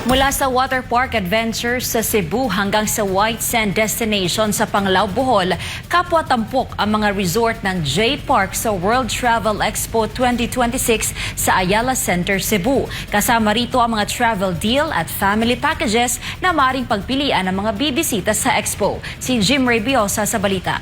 Mula sa Water Park Adventure sa Cebu hanggang sa White Sand Destination sa Panglao, Bohol, kapwa tampok ang mga resort ng J-Park sa World Travel Expo 2026 sa Ayala Center, Cebu. Kasama rito ang mga travel deal at family packages na maaaring pagpilian ng mga bibisita sa Expo. Si Jim Rabiosa sa balita.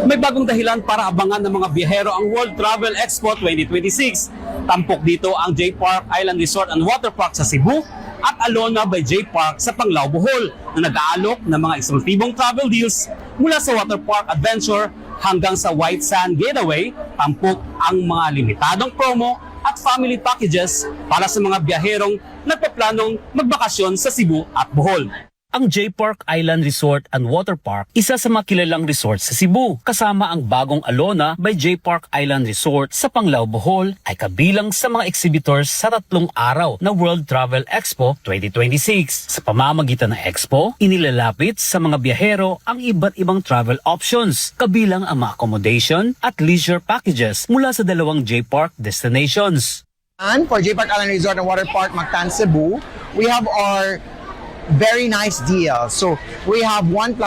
May bagong dahilan para abangan ng mga biyahero ang World Travel Expo 2026. Tampok dito ang J-Park Island Resort and Water Park sa Cebu at Alona by J-Park sa Panglao, Bohol na nag-aalok ng mga eksklusibong travel deals mula sa Water Park Adventure hanggang sa White Sand Getaway. Tampok ang mga limitadong promo at family packages para sa mga biyaherong nagpaplanong magbakasyon sa Cebu at Bohol. Ang J-Park Island Resort and Water Park, isa sa mga kilalang resort sa Cebu. Kasama ang bagong Alona by J-Park Island Resort sa Panglao, Bohol ay kabilang sa mga exhibitors sa 3 araw na World Travel Expo 2026. Sa pamamagitan ng Expo, inilalapit sa mga biyahero ang iba't ibang travel options, kabilang ang mga accommodation at leisure packages mula sa 2 J-Park destinations. And for J-Park Island Resort and Water Park, Mactan, Cebu, we have our very nice deal. So we have 1+1,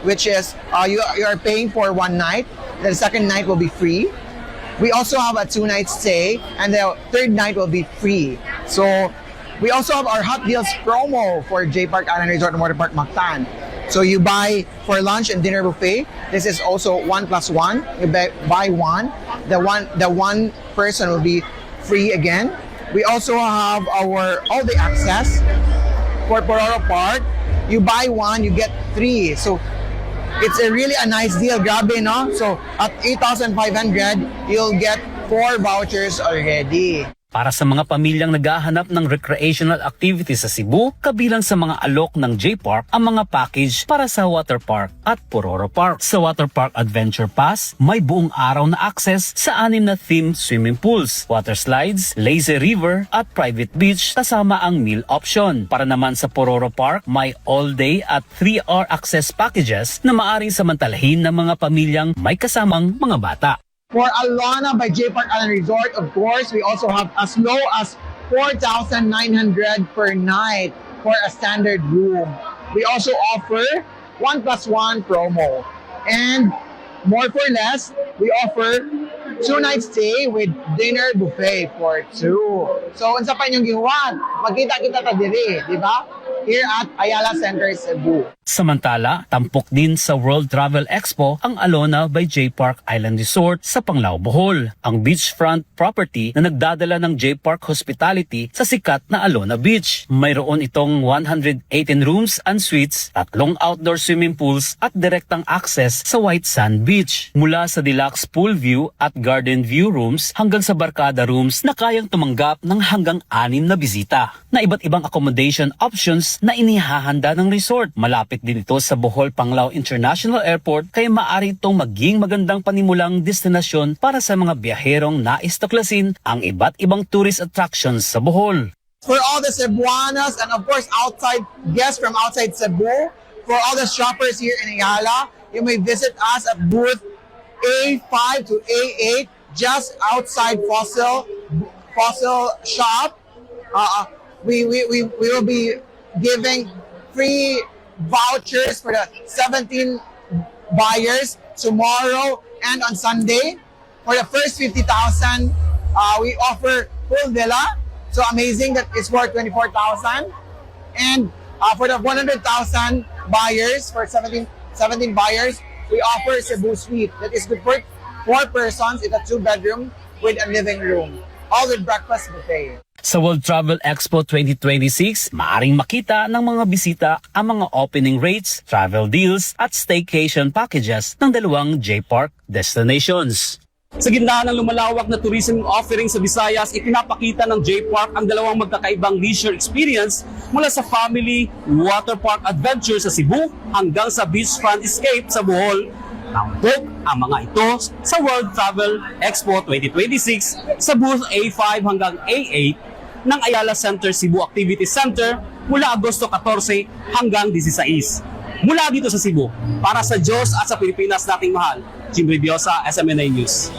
which is you are paying for 1 night. The second night will be free. We also have a 2-night stay, and the third night will be free. So we also have our hot deals promo for J-Park Island Resort and Water Park Mactan. So you buy for lunch and dinner buffet. This is also 1+1. You buy one. The one person will be free again. We also have our all-day access. For Pororo Park, you buy 1, you get 3. So it's really a nice deal. Grabe, no? So at 8,500, you'll get 4 vouchers already. Para sa mga pamilyang naghahanap ng recreational activities sa Cebu, kabilang sa mga alok ng J-Park ang mga package para sa Water Park at Pororo Park. Sa Water Park Adventure Pass, may buong araw na access sa 6 na themed swimming pools, water slides, lazy river at private beach kasama ang meal option. Para naman sa Pororo Park, may all-day at 3-hour access packages na maaaring samantalahin ng mga pamilyang may kasamang mga bata. For Alona by J-Park Island Resort, of course, we also have as low as 4,900 per night for a standard room. We also offer 1+1 promo. And more for less, we offer 2-night stay with dinner buffet for 2. So, unsa pa inyong gihuwan? Magkita-kita ta diri, di ba? Here at Ayala Center, Cebu. Samantala, tampok din sa World Travel Expo ang Alona by J-Park Island Resort sa Panglao, Bohol, ang beachfront property na nagdadala ng J-Park Hospitality sa sikat na Alona Beach. Mayroon itong 118 rooms and suites, 3 outdoor swimming pools at direktang access sa White Sand Beach. Mula sa deluxe pool view at garden view rooms hanggang sa barkada rooms na kayang tumanggap ng hanggang 6 na bisita. Na iba't ibang accommodation options na inihahanda ng resort. Malapit din ito sa Bohol Panglao International Airport kaya maaari itong maging magandang panimulang destinasyon para sa mga biyaherong nais tuklasin ang iba't ibang tourist attractions sa Bohol. For all the Cebuanos and of course outside guests from outside Cebu, for all the shoppers here in Ayala, you may visit us at booth A5 to A8 just outside Fossil Shop. We will be giving free vouchers for the 17 buyers tomorrow and on Sunday. For the first 50,000, we offer full villa. So amazing that it's worth 24,000. And for the 100,000 buyers, for 17 buyers, we offer Cebu Suite. That is good for 4 persons in a 2-bedroom with a living room. All with breakfast buffet. Sa World Travel Expo 2026, maaring makita ng mga bisita ang mga opening rates, travel deals at staycation packages ng 2 J-Park destinations. Sa gitna ng lumalawak na tourism offering sa Visayas, ipinapakita ng J-Park ang 2 magkakaibang leisure experience mula sa family water park adventure sa Cebu hanggang sa beachfront escape sa Bohol. Tampok ang mga ito sa World Travel Expo 2026 sa booth A5 hanggang A8 ng Ayala Center Cebu Activity Center mula Agosto 14 hanggang 16. Mula dito sa Cebu, para sa Diyos at sa Pilipinas nating mahal, Jim Rabiosa, SMNA News.